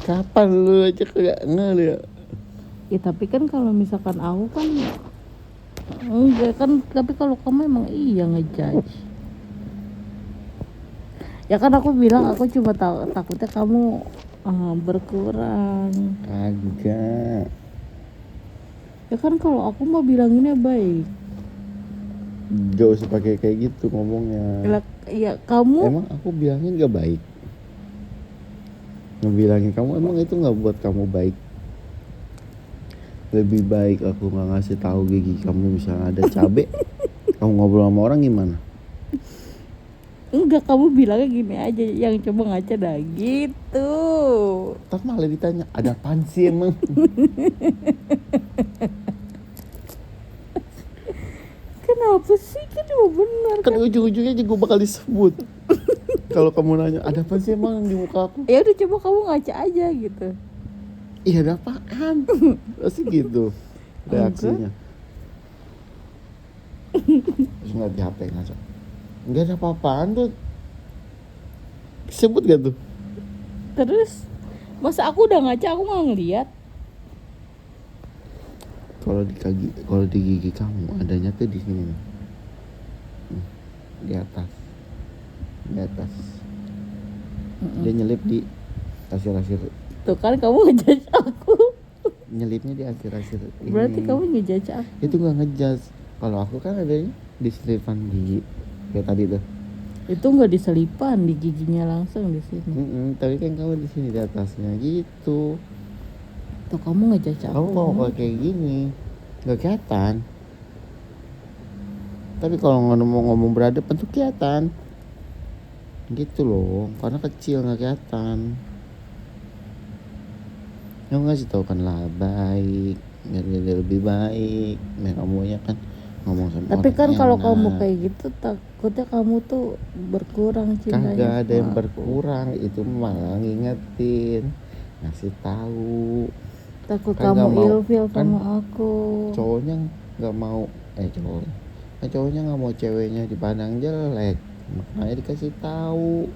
Kapan lu aja kagak ngeh ya? Ya tapi kan kalau misalkan aku kan enggak kan, tapi kalau kamu emang iya ngejudge. Ya kan aku bilang aku cuma takutnya kamu berkurang. Kagak. Ya kan kalau aku mah bilanginnya baik. Gak usah pakai kayak gitu ngomongnya. Ya kamu Emang aku bilangin gak baik? Ngebilangin kamu emang itu gak buat kamu baik? Lebih baik aku gak ngasih tahu gigi kamu misalnya ada cabe. Kamu ngobrol sama orang gimana? enggak, kamu bilangnya gini aja, yang coba ngaca dah gitu. Ntar malah ditanya ada apaan sih emang? Kenapa sih, kan cuma benar Kan ujung-ujungnya juga bakal disebut. Kalau kamu nanya ada apa sih emang di muka aku? Ya udah coba kamu ngaca aja gitu. Iya ada apaan? Pasti gitu reaksinya. Terus ngeliat di HP ngaca. Enggak ada apa-apaan tuh. Sebut gak tuh? Terus masa aku udah ngaca aku nggak ngeliat? Kalau di gigi kamu adanya tuh di sini nih. Di atas. Dia nyelip di asir-asir. Tuh kan kamu ngejudge aku. Nyelipnya di asir-asir ini. Berarti kamu ngejudge aku. Itu gak ngejudge. Kalau aku kan adanya di selipan gigi kayak tadi tuh. Itu nggak diselipan, di giginya langsung di sini. Tapi kan kamu di sini di atasnya gitu. Tuh kamu ngejudge aku. Kamu kalau kayak gini nggak kelihatan. Tapi kalau ngomong berhadapan tuh kelihatan. Gitu loh, karena kecil nggak kelihatan. Kamu ngasih tahu kan lah baik, biar dia lebih baik. Biar kamunya kan ngomong sama Tapi orang kan kalau enak. kamu kayak gitu takutnya kamu tuh berkurang cintanya. Kagak ada yang sama aku. berkurang, itu malah ngingetin, ngasih tahu. Takut Kan kamu nggak mau, ilfil kan sama aku. cowoknya nggak mau, cowoknya nggak mau ceweknya dipandang jelek, makanya dikasih tahu.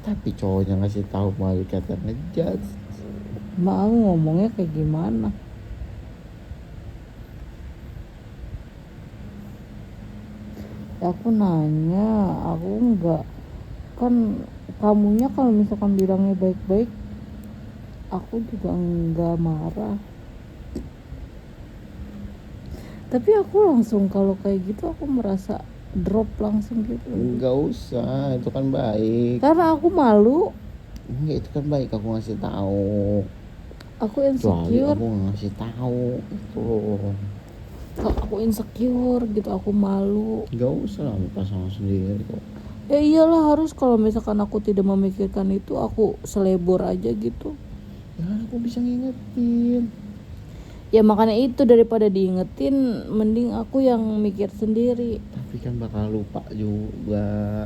Tapi cowoknya ngasih tahu malah dikata ngejudge. Mak, aku ngomongnya kayak gimana? Ya aku nanya, aku enggak. Kan kamunya kalau misalkan bilangnya baik-baik, aku juga enggak marah. Tapi aku langsung kalau kayak gitu aku merasa drop langsung gitu. Nggak usah, itu kan baik. Karena aku malu, Enggak, itu kan baik aku ngasih tahu. aku Kecuali insecure. aku nggak ngasih tahu itu. Kalau aku insecure gitu, aku malu. Nggak usah lah, pasangan sendiri kok. Ya iyalah, harus kalau misalkan aku tidak memikirkan itu, aku selebor aja gitu. Ya aku bisa ngingetin. Ya makanya itu, daripada diingetin mending aku yang mikir sendiri. Tapi kan bakal lupa juga.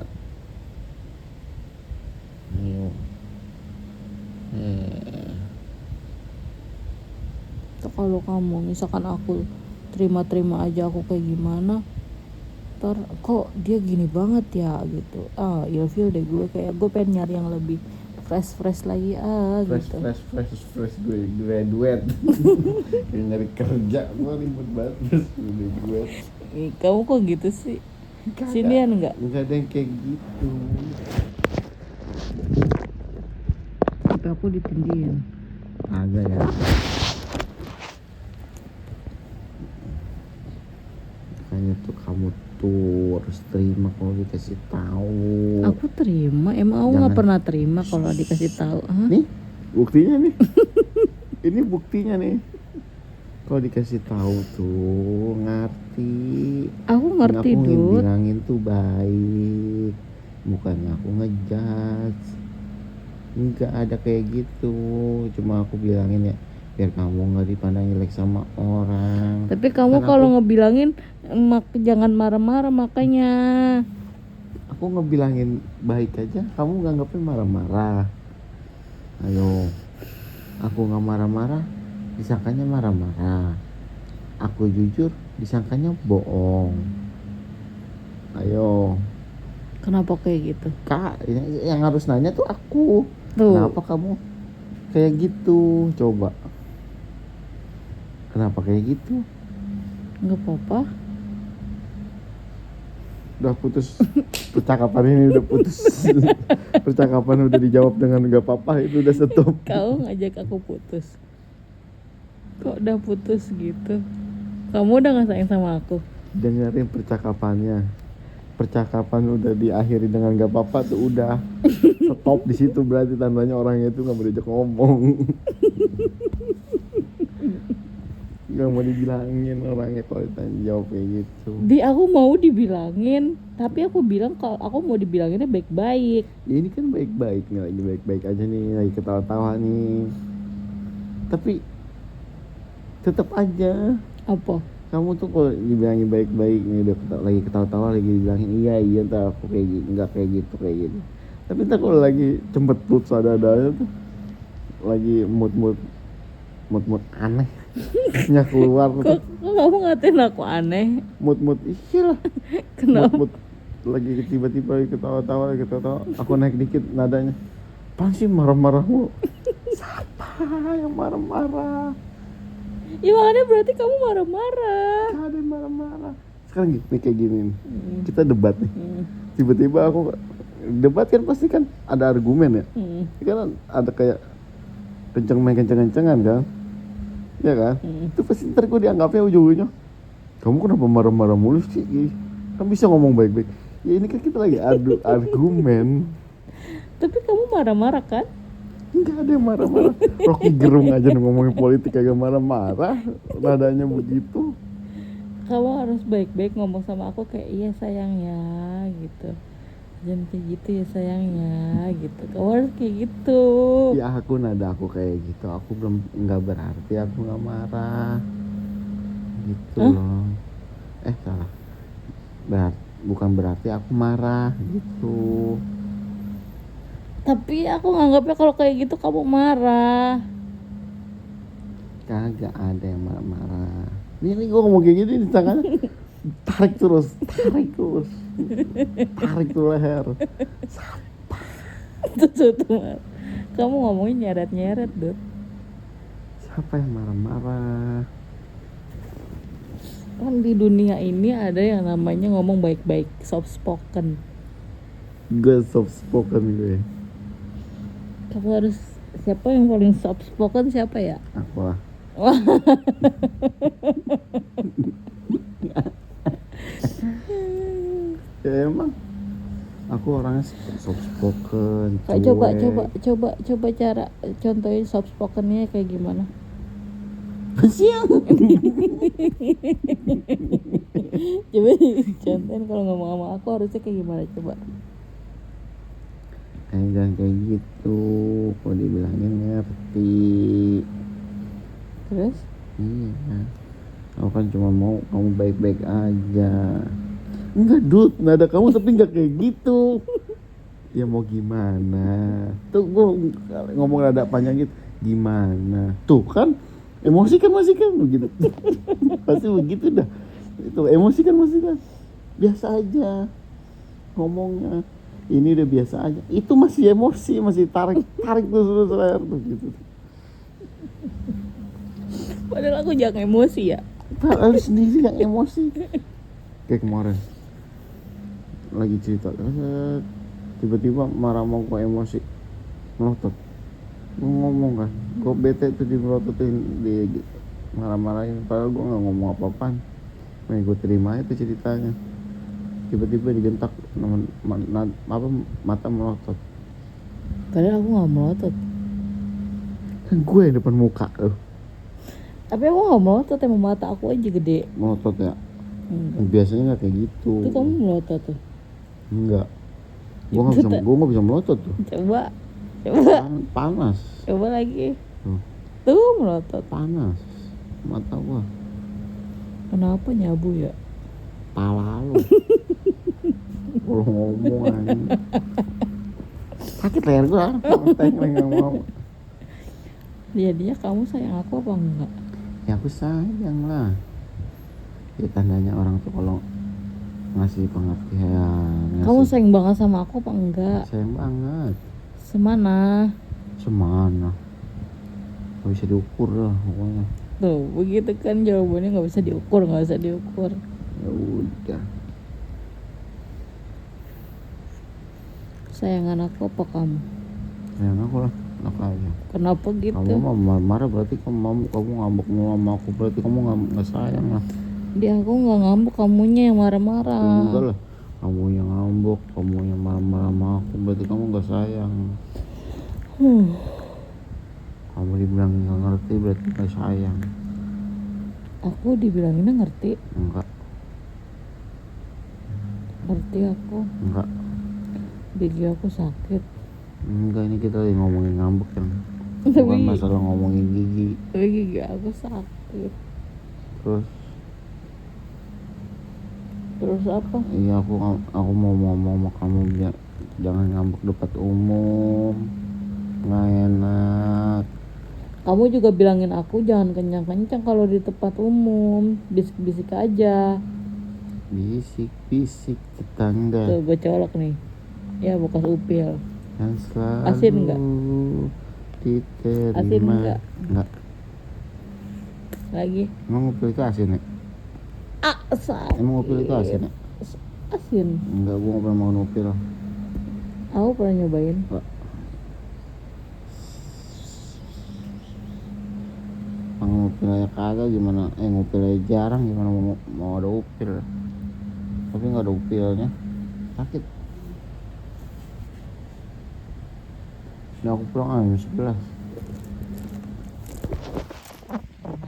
Ayo. Tuh kalau kamu misalkan aku terima aja aku kayak gimana, ntar kok dia gini banget ya gitu, ilfil deh gue, kayak gue pengen nyari yang lebih fresh lagi Fresh gue graduate. Kayak nyari kerja gue ribet banget gue. Kamu kok gitu sih? Sinian enggak ada yang kayak gitu. tapi aku ditindihin. Ada ya. Makanya tuh kamu tuh harus terima kalau dikasih tahu. Aku terima, emang aku nggak pernah terima kalau dikasih tahu. Nih buktinya nih. Ini buktinya nih. Kalau dikasih tahu tuh ngerti. Aku ngerti aku Dut. bilangin tuh baik, bukan aku ngejudge. Enggak ada kayak gitu, cuma aku bilangin ya biar kamu nggak dipandang jelek sama orang. Tapi kamu Kan kalau ngebilangin jangan marah-marah, makanya aku ngebilangin baik aja kamu nganggapnya marah-marah. Ayo, aku nggak marah-marah disangkanya marah-marah, aku jujur disangkanya bohong. Ayo, kenapa kayak gitu? Kak, yang harus nanya tuh aku. Tuh. Kenapa kamu kayak gitu? Coba. Kenapa kayak gitu? Nggak apa-apa. Udah putus. Percakapan ini udah putus. Percakapan udah dijawab dengan gak apa-apa, itu udah stop. Kau ngajak aku putus. Kok udah putus gitu? Kamu udah gak sayang sama aku? Dengerin percakapannya. Percakapan udah diakhiri dengan gak apa-apa tuh udah stop di situ, berarti tandanya orangnya itu nggak mau diajak ngomong. Nggak mau dibilangin orangnya kalau ditanya jawab kayak gitu. Aku mau dibilangin, tapi aku bilang kalau aku mau dibilanginnya baik-baik. Ya ini kan baik-baik nih, lagi baik-baik aja nih, lagi ketawa-tawa nih. Tapi tetap aja Apa? kamu tuh kalau dibilangin baik-baik nih, udah lagi ketawa-tawa, lagi dibilangin iya ntar aku kayak gitu, nggak kayak gitu. Tapi ntar kalau lagi cempetut ada-ada tuh, lagi mood aneh nya keluar tuh. Kok kamu ngatain aku aneh? mood iyalah. Kenapa? mood lagi tiba-tiba lagi ketawa-tawa aku naik dikit nadanya, apaan sih marah-marah mulu? Siapa yang marah-marah? Ya makanya berarti kamu marah-marah. Gak ada yang marah-marah. Sekarang nih kayak gini nih. Kita debat nih. Tiba-tiba aku debat kan pasti kan ada argumen ya. Kan ada kayak kenceng-kencengan kan. Ya kan? Itu pasti ntar gue dianggapnya ujung-ujungnya, kamu kenapa marah-marah mulu sih? Kan bisa ngomong baik-baik. Ya ini kan kita lagi adu argumen. Tapi kamu marah-marah kan? Enggak ada yang marah-marah. Rocky Gerung aja ngomongin politik kagak marah-marah. Nadanya begitu. Kamu harus baik-baik ngomong sama aku kayak iya sayang ya gitu. Jangan kayak gitu ya sayang ya gitu. Kamu harus kayak gitu. Ya aku nada aku kayak gitu. Aku belum, nggak berarti aku nggak marah. Gitu loh. Salah. Bukan berarti aku marah gitu. Tapi aku nganggapnya kalau kayak gitu kamu marah. Kagak ada yang marah-marah. Ini gue ngomong kayak gini di tangannya. Tarik terus. Tarik tuh leher. Tuh. Kamu ngomongnya nyeret-nyeret, Dut. Siapa yang marah-marah? Kan di dunia ini ada yang namanya ngomong baik-baik, soft spoken. Gue soft spoken gue. Kamu harus, siapa yang paling soft spoken siapa ya? Aku lah. Ya emang aku orangnya soft spoken. Coba cara contohin soft spokennya kayak gimana? Siang. Coba contohin kalau ngomong sama aku harusnya kayak gimana coba? Jangan kayak gitu. Kalau dibilangin ngerti. Terus? Iya. Aku kan cuma mau kamu baik-baik aja. Enggak Dut, nada kamu tapi enggak kayak gitu. Ya mau gimana? Tuh gue ngomong rada panjang gitu. Gimana? Tuh kan emosi kan masih kan begitu. Pasti begitu dah. Itu emosi kan masih kan. Biasa aja ngomongnya. Ini udah biasa aja. Itu masih emosi, masih tarik tuh leher tuh gitu. Padahal aku jangan emosi ya. Padahal sendiri yang emosi. Kayak kemarin lagi cerita, tiba-tiba marah mau kok emosi, melotot. Gue ngomong kan, gue bete tuh di melototin, di marah-marahin. Padahal gue nggak ngomong apa-apaan. Gue terima itu ceritanya. Tiba-tiba digentak, mata melotot. Padahal aku nggak melotot. Kan gue yang depan muka loh. Tapi aku nggak melotot, emang mata aku aja gede. Melotot ya. Biasanya nggak kayak gitu. Itu kamu melotot tuh. Enggak. Gue nggak bisa melotot tuh. Coba. Panas. Coba lagi. Tuh melotot. Panas. Mata gue. Kenapa nyabu ya? Pala lu. Kalau ngomong aja. Sakit leher gue. Nggak mau. Dia kamu sayang aku apa enggak? Ya aku sayang lah. Ya tandanya orang tuh kalau ngasih pengertian. Kamu sayang banget sama aku apa enggak? Sayang banget. Semana? Semana? Gak bisa diukur lah pokoknya. Tuh, begitu kan jawabannya nggak bisa diukur, nggak bisa diukur. Ya udah. Sayangan aku apa kamu? Sayang aku lah, anak ayah. Kenapa gitu? Kamu mah marah berarti kamu ngambek sama aku, berarti kamu nggak sayang lah. Dia aku nggak ngambek, kamunya yang marah-marah. Enggak lah, kamu yang ngambek, kamu yang marah-marah sama aku, berarti kamu nggak sayang. Kamu dibilang nggak ngerti berarti nggak sayang. Aku dibilanginnya ngerti. Enggak. Ngerti aku. Enggak. Gigi aku sakit. Enggak, ini kita lagi ngomongin ngambek kan. Bukan Tapi- masalah ngomongin gigi. Tapi gigi aku sakit. Terus apa? Iya, aku mau ngomong sama kamu, jangan ngambek depan umum, nggak enak. Kamu juga bilangin aku jangan kencang-kencang kalau di tempat umum. Bisik-bisik aja. Bisik-bisik tetangga Tuh gue colok nih. Ya bekas upil. yang selalu Asin nggak? diterima. Asin nggak? Nggak. Lagi. Emang upil itu asin ya? Sakit. Emang upil itu asin ya? Asin. Enggak, gua nggak pernah makan upil. Aku pernah nyobain. Nggak. Ngupil aja kagak, gimana? Ngupil aja jarang, gimana mau ada upil? Tapi nggak ada upilnya, sakit. Nah, aku pulang jam 11.